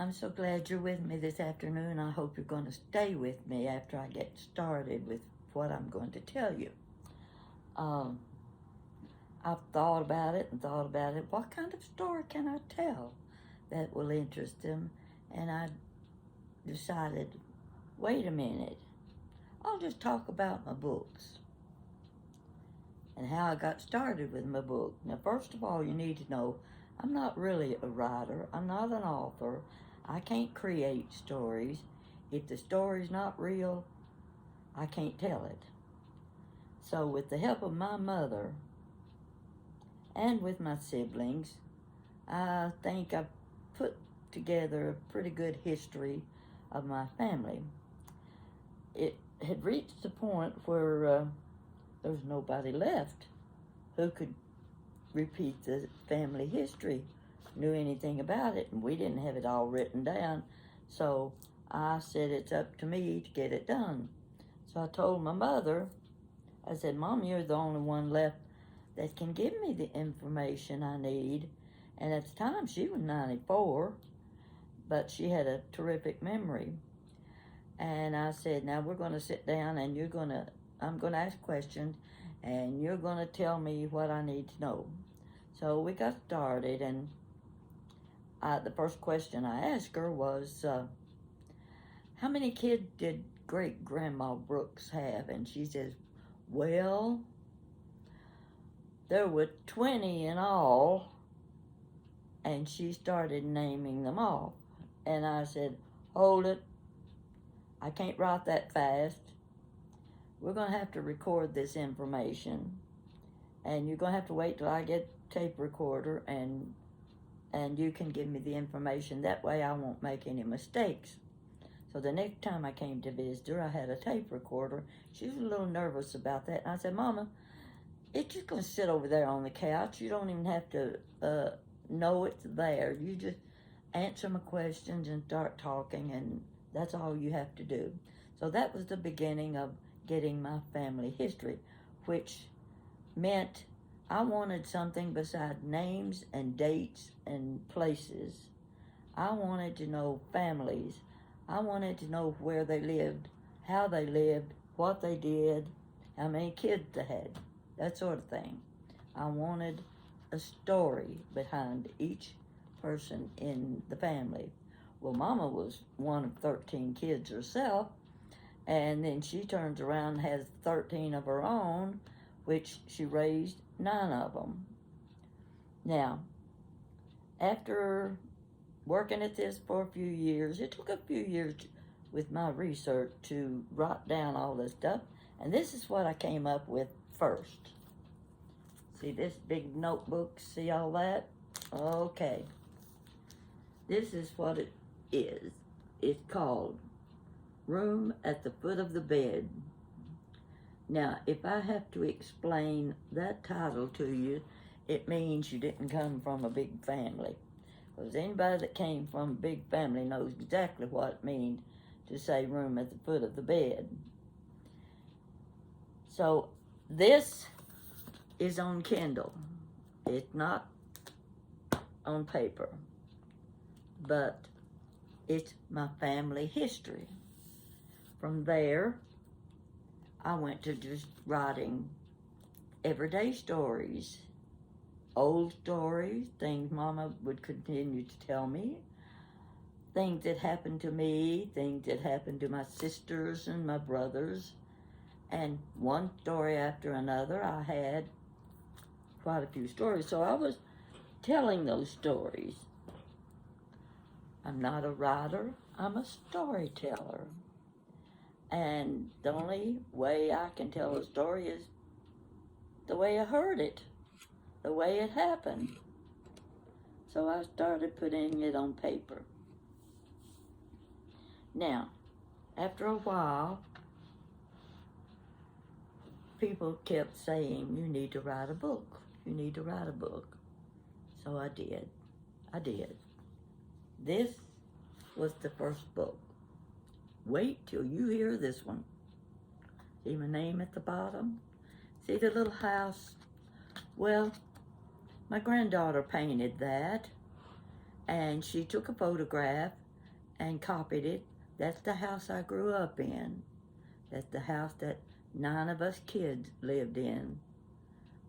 I'm so glad you're with me this afternoon. I hope you're going to stay with me after I get started with what I'm going to tell you. Um, I've thought about it and thought about it. What kind of story can I tell that will interest them? And I decided, wait a minute, I'll just talk about my books and how I got started with my book. Now, first of all, you need to know I'm not really a writer. I'm not an author. I can't create stories. If the story's not real, I can't tell it. So with the help of my mother and with my siblings, I think I've put together a pretty good history of my family. It had reached the point where there was nobody left who could repeat the family history, knew anything about it, and we didn't have it all written down. So I said it's up to me to get it done. So I told my mother, I said, Mom, you're the only one left that can give me the information I need. And at the time, she was 94, but she had a terrific memory. And I said, now we're going to sit down and I'm going to ask questions and you're going to tell me what I need to know. So we got started, and the first question I asked her was, how many kids did great-grandma Brooks have? And she says, well, there were 20 in all, and she started naming them off. And I said, hold it, I can't write that fast. We're going to have to record this information, and you're going to have to wait till I get tape recorder and you can give me the information. That way I won't make any mistakes. So the next time I came to visit her, I had a tape recorder. She was a little nervous about that. And I said, Mama, it's just going to sit over there on the couch. You don't even have to know it's there. You just answer my questions and start talking, and that's all you have to do. So that was the beginning of getting my family history, which meant I wanted something besides names and dates and places. I wanted to know families. I wanted to know where they lived, how they lived, what they did, how many kids they had, that sort of thing. I wanted a story behind each person in the family. Well, Mama was one of 13 kids herself, and then she turns around and has 13 of her own, which she raised 9 of them. Now, after working at this for a few years, it took a few years with my research to write down all this stuff, and this is what I came up with first. See this big notebook? See all that? Okay. This is what it is. It's called Room at the Foot of the Bed. Now, if I have to explain that title to you, it means you didn't come from a big family. Because anybody that came from a big family knows exactly what it means to say room at the foot of the bed. So this is on Kindle. It's not on paper, but it's my family history. From there, I went to just writing everyday stories, old stories, things Mama would continue to tell me, things that happened to me, things that happened to my sisters and my brothers, and one story after another. I had quite a few stories, so I was telling those stories. I'm not a writer, I'm a storyteller. And the only way I can tell a story is the way I heard it, the way it happened. So I started putting it on paper. Now, after a while, people kept saying, you need to write a book. You need to write a book. So I did. This was the first book. Wait till you hear this one. See my name at the bottom? See the little house? Well, my granddaughter painted that, and she took a photograph and copied it. That's the house I grew up in. That's the house that 9 of us kids lived in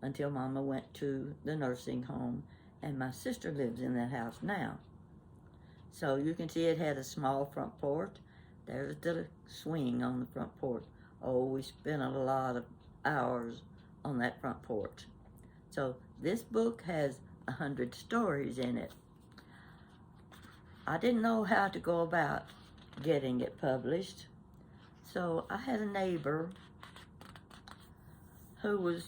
until Mama went to the nursing home, and my sister lives in that house now. So you can see it had a small front porch. There's the swing on the front porch. Oh, we spent a lot of hours on that front porch. So this book has 100 stories in it. I didn't know how to go about getting it published. So I had a neighbor who was,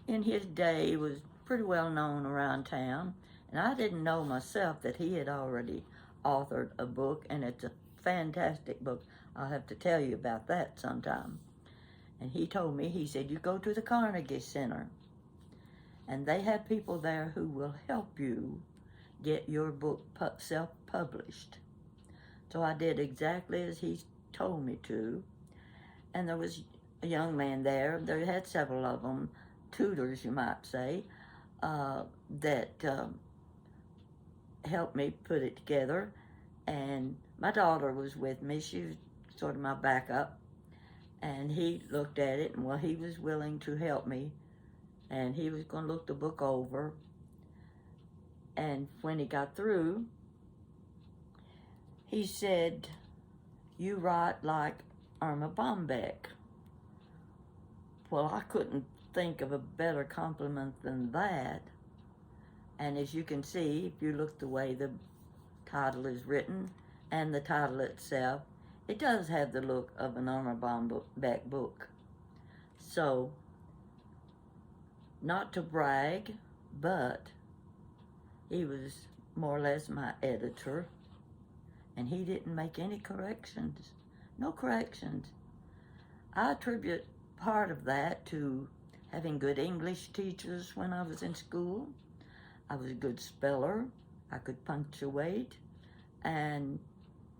in his day, was pretty well known around town. And I didn't know myself that he had already authored a book, and it's a fantastic book. I'll have to tell you about that sometime. And he told me, he said, you go to the Carnegie Center, and they have people there who will help you get your book self-published. So I did exactly as he told me to, and there was a young man there. There had several of them, tutors, you might say, that helped me put it together. And my daughter was with me. She was sort of my backup. And he looked at it, and well, he was willing to help me. And he was going to look the book over. And when he got through, he said, you write like Irma Bombeck. Well, I couldn't think of a better compliment than that. And as you can see, if you look the way the title is written and the title itself, it does have the look of an Irma Bombeck book. So, not to brag, but he was more or less my editor, and he didn't make any corrections. No corrections. I attribute part of that to having good English teachers when I was in school. I was a good speller. I could punctuate and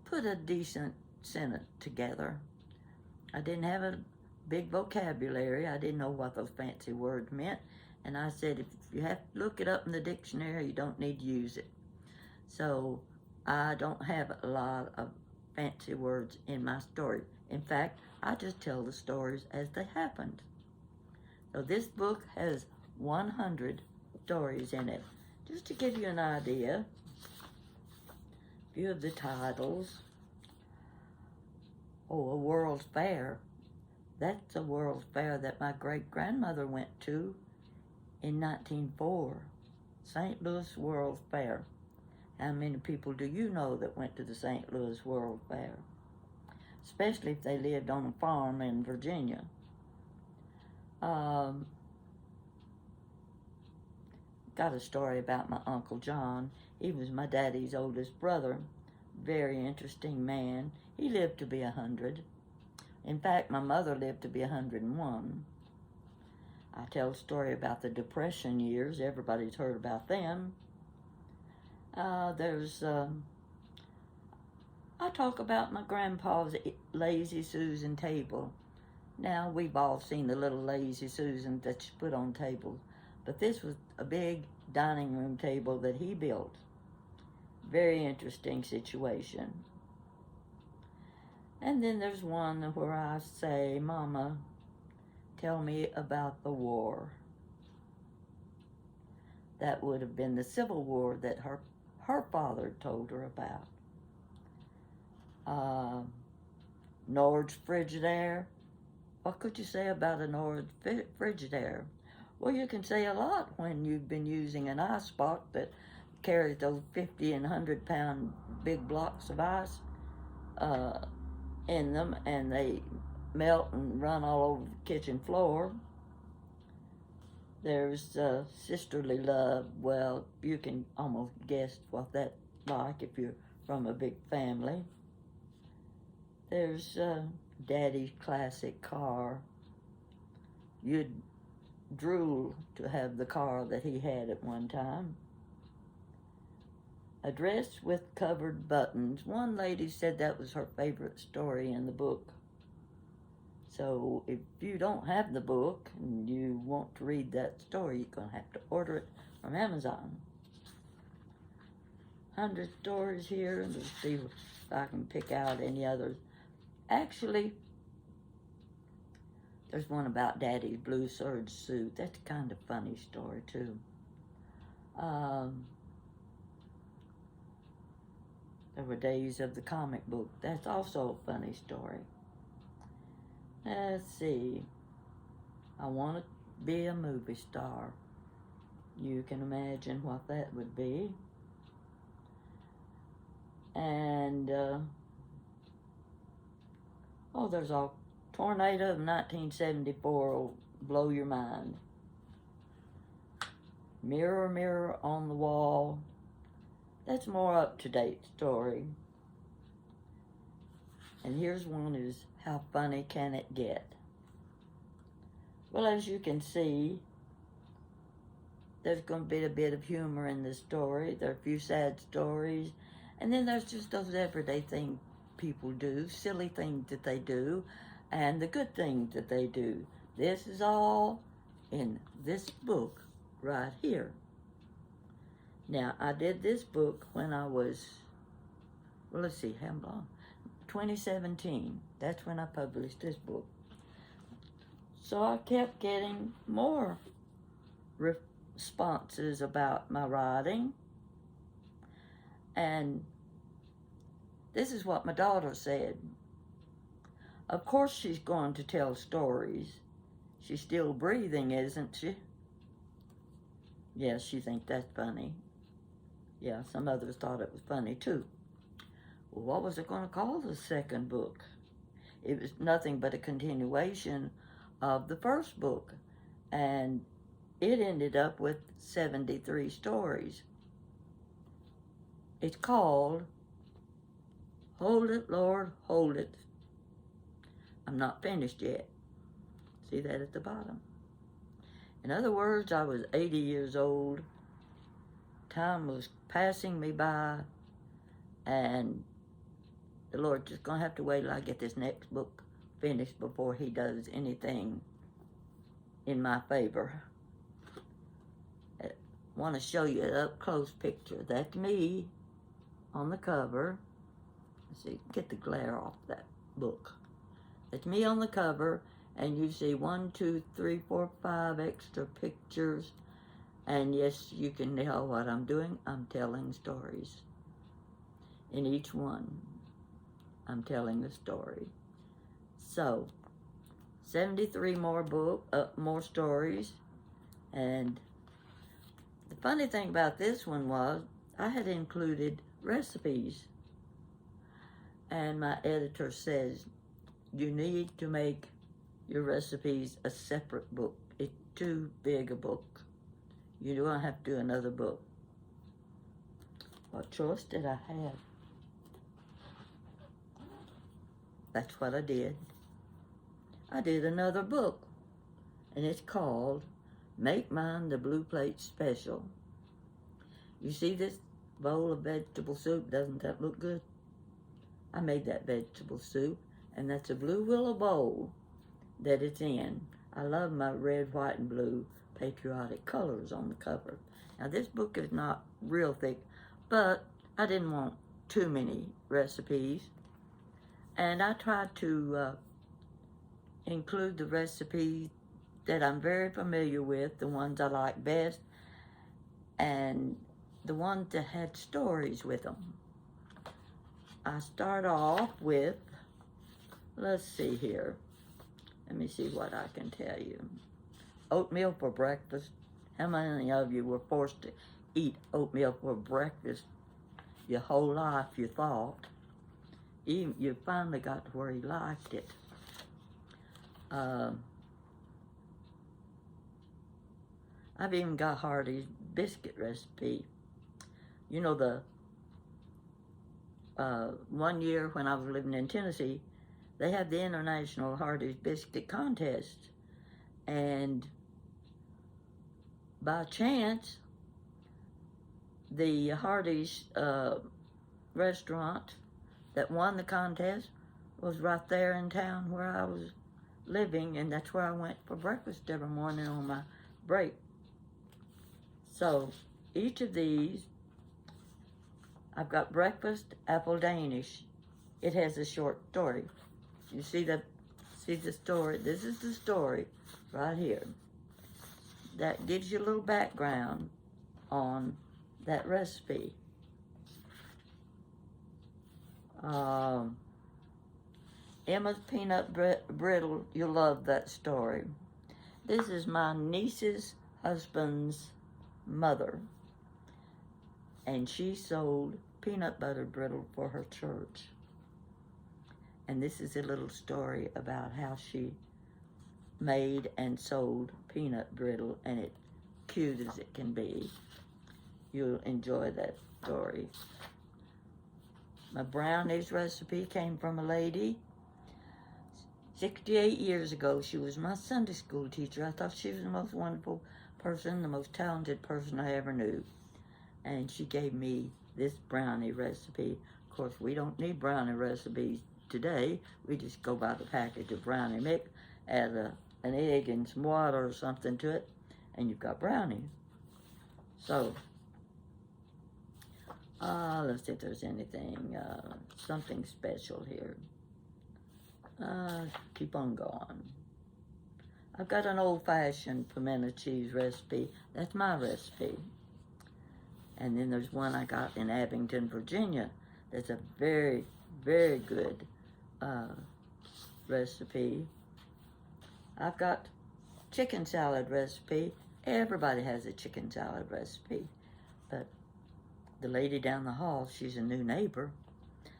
put a decent sentence together. I didn't have a big vocabulary. I didn't know what those fancy words meant. And I said, if you have to look it up in the dictionary, you don't need to use it. So I don't have a lot of fancy words in my story. In fact, I just tell the stories as they happened. So this book has 100 stories in it. Just to give you an idea, a few of the titles. Oh, a World's Fair. That's a World's Fair that my great-grandmother went to in 1904. St. Louis World's Fair. How many people do you know that went to the St. Louis World Fair? Especially if they lived on a farm in Virginia. Got a story about my Uncle John. He was my daddy's oldest brother. Very interesting man. He lived to be 100. In fact, my mother lived to be 101. I tell a story about the Depression years. Everybody's heard about them. I talk about my grandpa's Lazy Susan table. Now, we've all seen the little Lazy Susan that you put on tables, but this was a big dining room table that he built. Very interesting situation. And then there's one where I say, Mama, tell me about the war. That would have been the Civil War that her father told her about. Nord's Frigidaire. What could you say about a Nord's Frigidaire? Well, you can say a lot when you've been using an ice box that carries those 50 and 100 pound big blocks of ice in them, and they melt and run all over the kitchen floor. There's sisterly love. Well, you can almost guess what that's like if you're from a big family. There's Daddy's classic car. You'd drool to have the car that he had at one time. A dress with covered buttons. One lady said that was her favorite story in the book. So if you don't have the book and you want to read that story, you're going to have to order it from Amazon. 100 stories here, and let's see if I can pick out any others. Actually, there's one about Daddy's blue serge suit. That's kind of funny story, too. There were days of the comic book. That's also a funny story. Let's see. I want to be a movie star. You can imagine what that would be. And, there's a tornado of 1974 will blow your mind. Mirror, mirror on the wall. That's more up-to-date story. And here's one is, how funny can it get? Well, as you can see, there's going to be a bit of humor in this story. There are a few sad stories. And then there's just those everyday things people do, silly things that they do, and the good things that they do. This is all in this book right here. Now, I did this book when I was, well, let's see, how long? 2017. That's when I published this book. So I kept getting more responses about my writing. And this is what my daughter said. Of course she's going to tell stories. She's still breathing, isn't she? Yes, she thinks that's funny. Yeah, some others thought it was funny too. Well, what was it going to call the second book? It was nothing but a continuation of the first book. And it ended up with 73 stories. It's called Hold It, Lord, Hold It. I'm not finished yet. See that at the bottom? In other words, I was 80 years old. Time was passing me by, and the Lord's just going to have to wait till I get this next book finished before he does anything in my favor. I want to show you an up-close picture. That's me on the cover. Let's see, get the glare off that book. That's me on the cover, and you see 1, 2, 3, 4, 5 extra pictures. And yes, you can tell what I'm doing. I'm telling stories. In each one, I'm telling a story. So, 73 more stories. And the funny thing about this one was, I had included recipes. And my editor says, you need to make your recipes a separate book. It's too big a book. You don't have to do another book. What choice did I have? That's what I did. I did another book, and it's called Make Mine the Blue Plate Special. You see this bowl of vegetable soup? Doesn't that look good? I made that vegetable soup, and that's a blue willow bowl that it's in. I love my red, white, and blue patriotic colors on the cover. Now this book is not real thick, but I didn't want too many recipes, and I tried to include the recipes that I'm very familiar with, the ones I like best, and the ones that had stories with them. I start off with, let's see here, let me see what I can tell you. Oatmeal for breakfast. How many of you were forced to eat oatmeal for breakfast your whole life, you thought? You finally got to where you liked it. I've even got Hardy's biscuit recipe. You know, the one year when I was living in Tennessee, they had the International Hardy's Biscuit Contest. And by chance, the Hardy's restaurant that won the contest was right there in town where I was living, and that's where I went for breakfast every morning on my break. So each of these I've got breakfast apple Danish. It has a short story. You see the story? This is the story right here. That gives you a little background on that recipe. Emma's peanut brittle. You'll love that story. This is my niece's husband's mother, and she sold peanut butter brittle for her church. And this is a little story about how she made and sold peanut brittle, and it's cute as it can be. You'll enjoy that story. My brownies recipe came from a lady 68 years ago. She was my Sunday school teacher. I thought she was the most wonderful person, the most talented person I ever knew. And she gave me this brownie recipe. Of course, we don't need brownie recipes today. We just go buy the package of brownie mix, add an egg and some water or something to it, and you've got brownies. So, let's see if there's anything, something special here. Keep on going. I've got an old-fashioned pimento cheese recipe. That's my recipe. And then there's one I got in Abington, Virginia. That's a very, very good recipe. I've got chicken salad recipe. Everybody has a chicken salad recipe. But the lady down the hall, she's a new neighbor.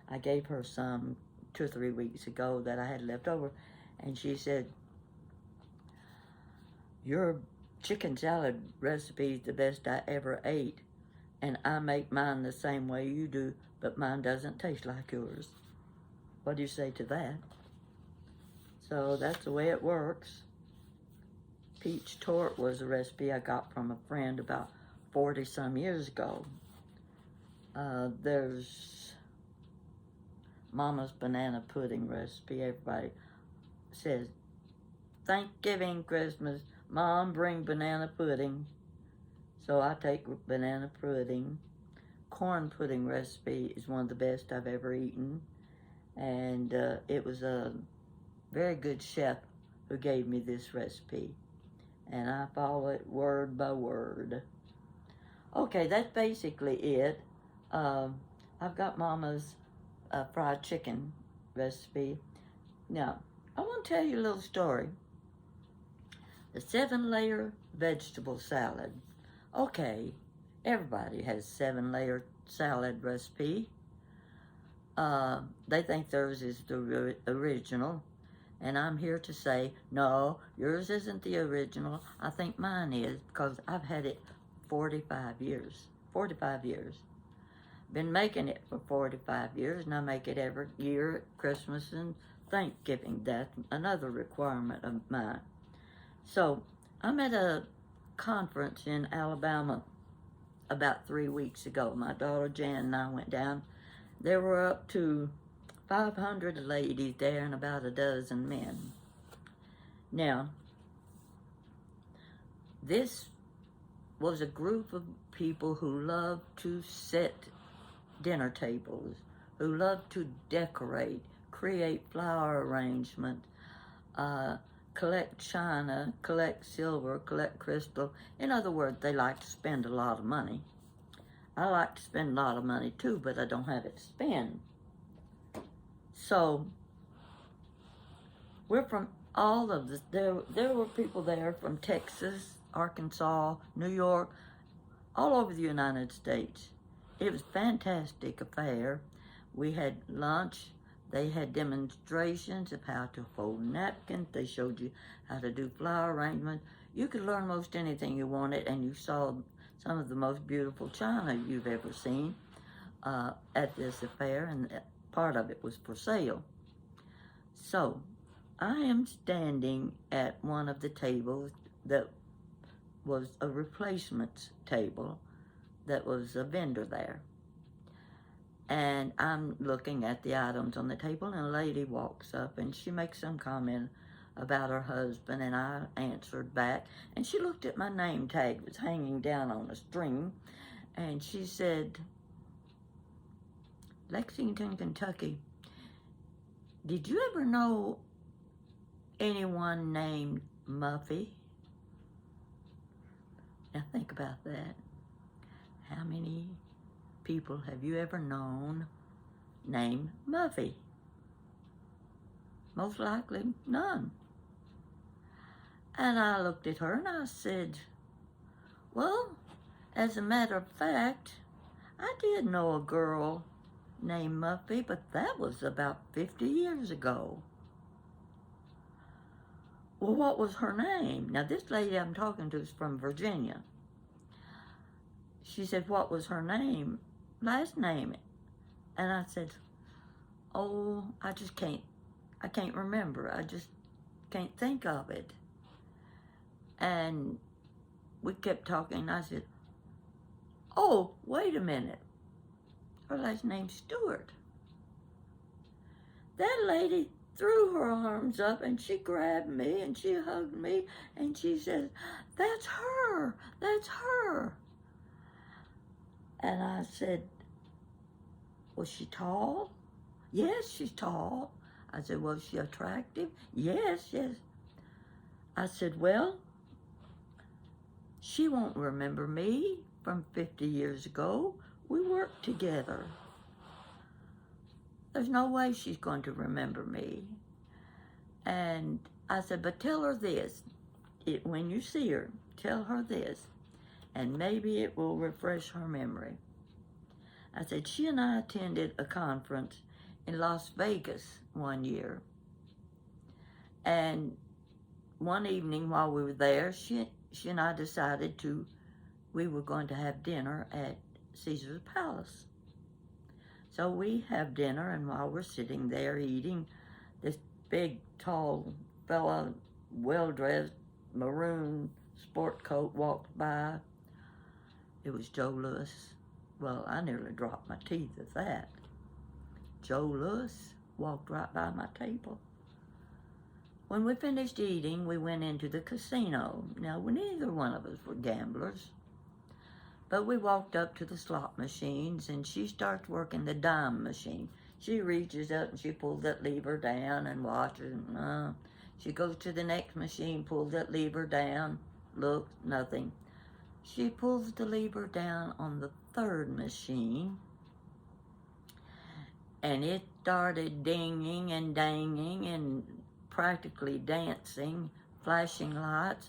I gave her some 2 or 3 weeks ago that I had left over, and she said, "Your chicken salad recipe is the best I ever ate, and I make mine the same way you do, but mine doesn't taste like yours." What do you say to that? So that's the way it works. Peach tort was a recipe I got from a friend about 40-some years ago. There's Mama's banana pudding recipe. Everybody says, Thanksgiving, Christmas, Mom, bring banana pudding. So I take banana pudding. Corn pudding recipe is one of the best I've ever eaten. And it was a very good chef who gave me this recipe. And I follow it word by word. Okay, that's basically it. I've got Mama's fried chicken recipe. Now, I want to tell you a little story. The 7-layer vegetable salad. Okay, everybody has 7-layer salad recipe. They think theirs is the original. And I'm here to say, no, yours isn't the original. I think mine is, because I've had it 45 years. 45 years. Been making it for 45 years, and I make it every year at Christmas and Thanksgiving. That's another requirement of mine. So, I'm at a conference in Alabama about 3 weeks ago. My daughter Jan and I went down. There were up to 500 ladies there and about a dozen men. Now, this was a group of people who love to set dinner tables, who love to decorate, create flower arrangement, collect china, collect silver, collect crystal. In other words, they like to spend a lot of money. I like to spend a lot of money too, but I don't have it to spend. So, we're from all of this. There were people there from Texas, Arkansas, New York, all over the United States. It was a fantastic affair. We had lunch. They had demonstrations of how to fold napkins. They showed you how to do flower arrangement. You could learn most anything you wanted, and you saw some of the most beautiful china you've ever seen at this affair, and part of it was for sale. So, I am standing at one of the tables that was a replacement table that was a vendor there. And I'm looking at the items on the table, and a lady walks up, and she makes some comment about her husband, and I answered back. And she looked at my name tag. It was hanging down on a string, and she said, Lexington, Kentucky. Did you ever know anyone named Muffy? Now think about that. How many people have you ever known named Muffy? Most likely none. And I looked at her and I said, well, as a matter of fact, I did know a girl named Muffy, but that was about 50 years ago. Well, what was her name? Now, this lady I'm talking to is from Virginia. She said, what was her name? Last name. And I said, oh, I can't remember. I just can't think of it. And we kept talking. I said, oh, wait a minute. Her last name's Stewart. That lady threw her arms up and she grabbed me and she hugged me and she said, that's her, that's her. And I said, was she tall? Yes, she's tall. I said, was she attractive? Yes, yes. I said, well, she won't remember me from 50 years ago. We worked together. There's no way she's going to remember me. And I said, but tell her this. When you see her, tell her this. And maybe it will refresh her memory. I said, she and I attended a conference in Las Vegas one year. And one evening while we were there, she and I decided we were going to have dinner at Caesar's Palace. So we have dinner, and while we're sitting there eating, this big, tall fella, well-dressed, maroon sport coat walked by. It was Joe Louis. Well, I nearly dropped my teeth at that. Joe Louis walked right by my table. When we finished eating, we went into the casino. Now, neither one of us were gamblers. But we walked up to the slot machines, and she starts working the dime machine. She reaches up and she pulls that lever down and watches. She goes to the next machine, pulls that lever down, looks, nothing. She pulls the lever down on the third machine, and it started dinging and danging and practically dancing, flashing lights.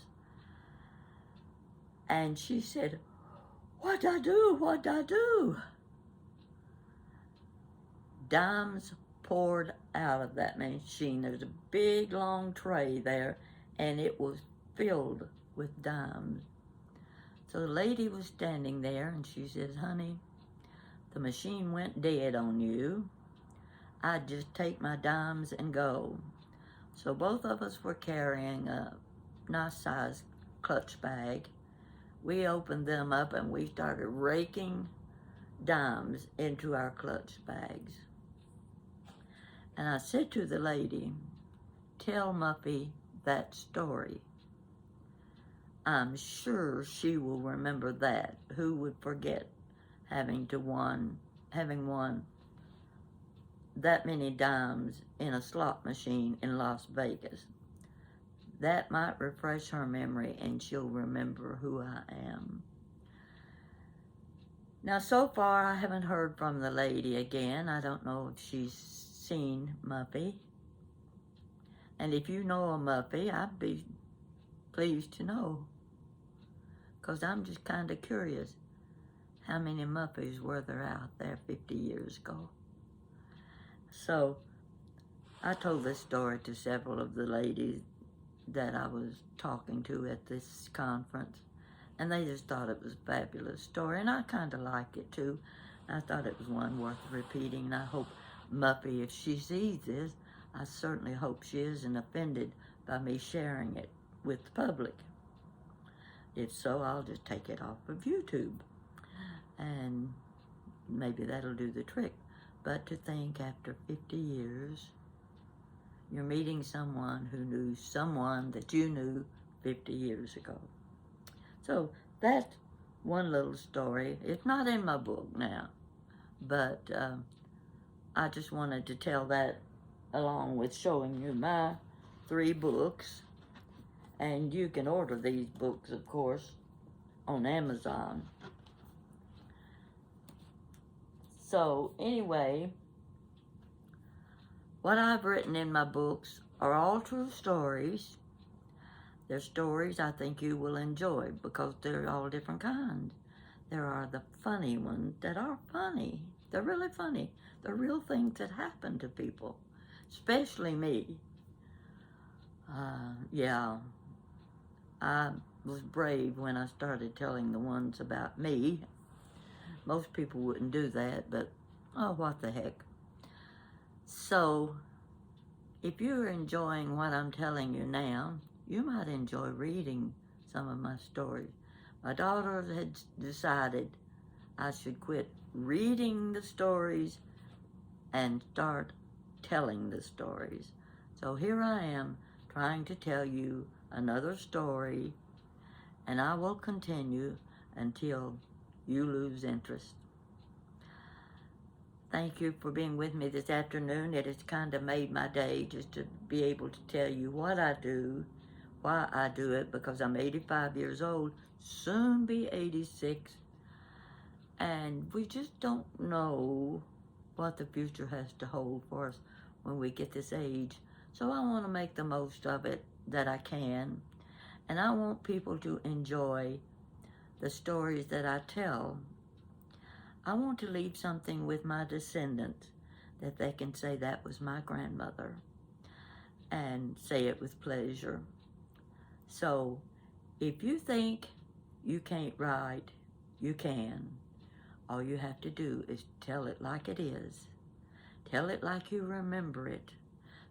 And she said, what'd I do? What'd I do? Dimes poured out of that machine. There's a big, long tray there, and it was filled with dimes. So the lady was standing there, and she says, honey, the machine went dead on you. I'd just take my dimes and go. So both of us were carrying a nice-sized clutch bag. We opened them up, and we started raking dimes into our clutch bags. And I said to the lady, tell Muffy that story. I'm sure she will remember that. Who would forget having won that many dimes in a slot machine in Las Vegas? That might refresh her memory, and she'll remember who I am. Now, so far, I haven't heard from the lady again. I don't know if she's seen Muffy. And if you know a Muffy, I'd be pleased to know, because I'm just kind of curious how many Muffys were there out there 50 years ago. So I told this story to several of the ladies that I was talking to at this conference, and they just thought it was a fabulous story, and I kind of like it too. I thought it was one worth repeating, and I hope Muffy, if she sees this, I certainly hope she isn't offended by me sharing it with the public. If so, I'll just take it off of YouTube, and maybe that'll do the trick. But to think after 50 years, you're meeting someone who knew someone that you knew 50 years ago. So that's one little story. It's not in my book now, but I just wanted to tell that along with showing you my 3 books. And you can order these books, of course, on Amazon. So anyway, what I've written in my books are all true stories. They're stories I think you will enjoy because they're all different kinds. There are the funny ones that are funny. They're really funny. They're real things that happen to people, especially me. Yeah, I was brave when I started telling the ones about me. Most people wouldn't do that, but oh, what the heck. So, if you're enjoying what I'm telling you now, you might enjoy reading some of my stories. My daughter had decided I should quit reading the stories and start telling the stories. So here I am trying to tell you another story, and I will continue until you lose interest. Thank you for being with me this afternoon. It has kind of made my day just to be able to tell you what I do, why I do it, because I'm 85 years old, soon be 86, and we just don't know what the future has to hold for us when we get this age. So I want to make the most of it that I can, and I want people to enjoy the stories that I tell. I want to leave something with my descendants that they can say that was my grandmother and say it with pleasure. So if you think you can't write, you can. All you have to do is tell it like it is. Tell it like you remember it.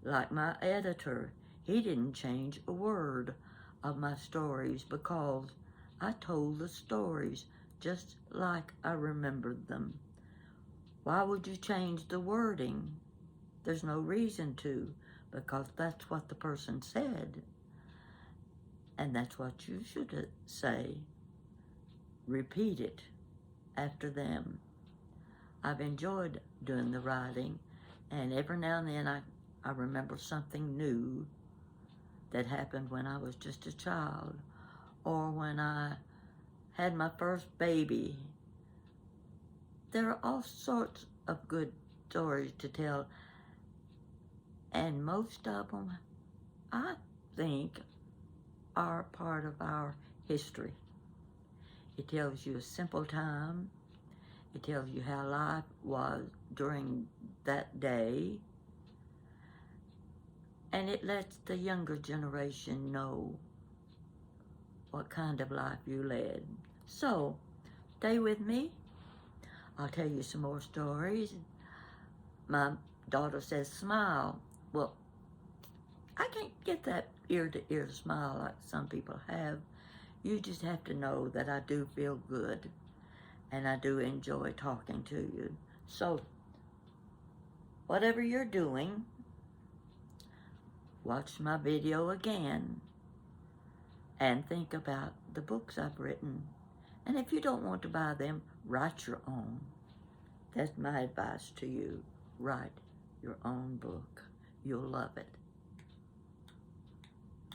Like my editor, he didn't change a word of my stories because I told the stories just like I remembered them. Why would you change the wording? There's no reason to, because that's what the person said. And that's what you should say. Repeat it after them. I've enjoyed doing the writing, and every now and then I remember something new that happened when I was just a child, or when I had my first baby. There are all sorts of good stories to tell, and most of them, I think, are part of our history. It tells you a simple time. It tells you how life was during that day. And it lets the younger generation know what kind of life you led. So, stay with me. I'll tell you some more stories. My daughter says smile. Well, I can't get that ear-to-ear smile like some people have. You just have to know that I do feel good, and I do enjoy talking to you. So, whatever you're doing, watch my video again and think about the books I've written. And if you don't want to buy them, write your own. That's my advice to you. Write your own book. You'll love it.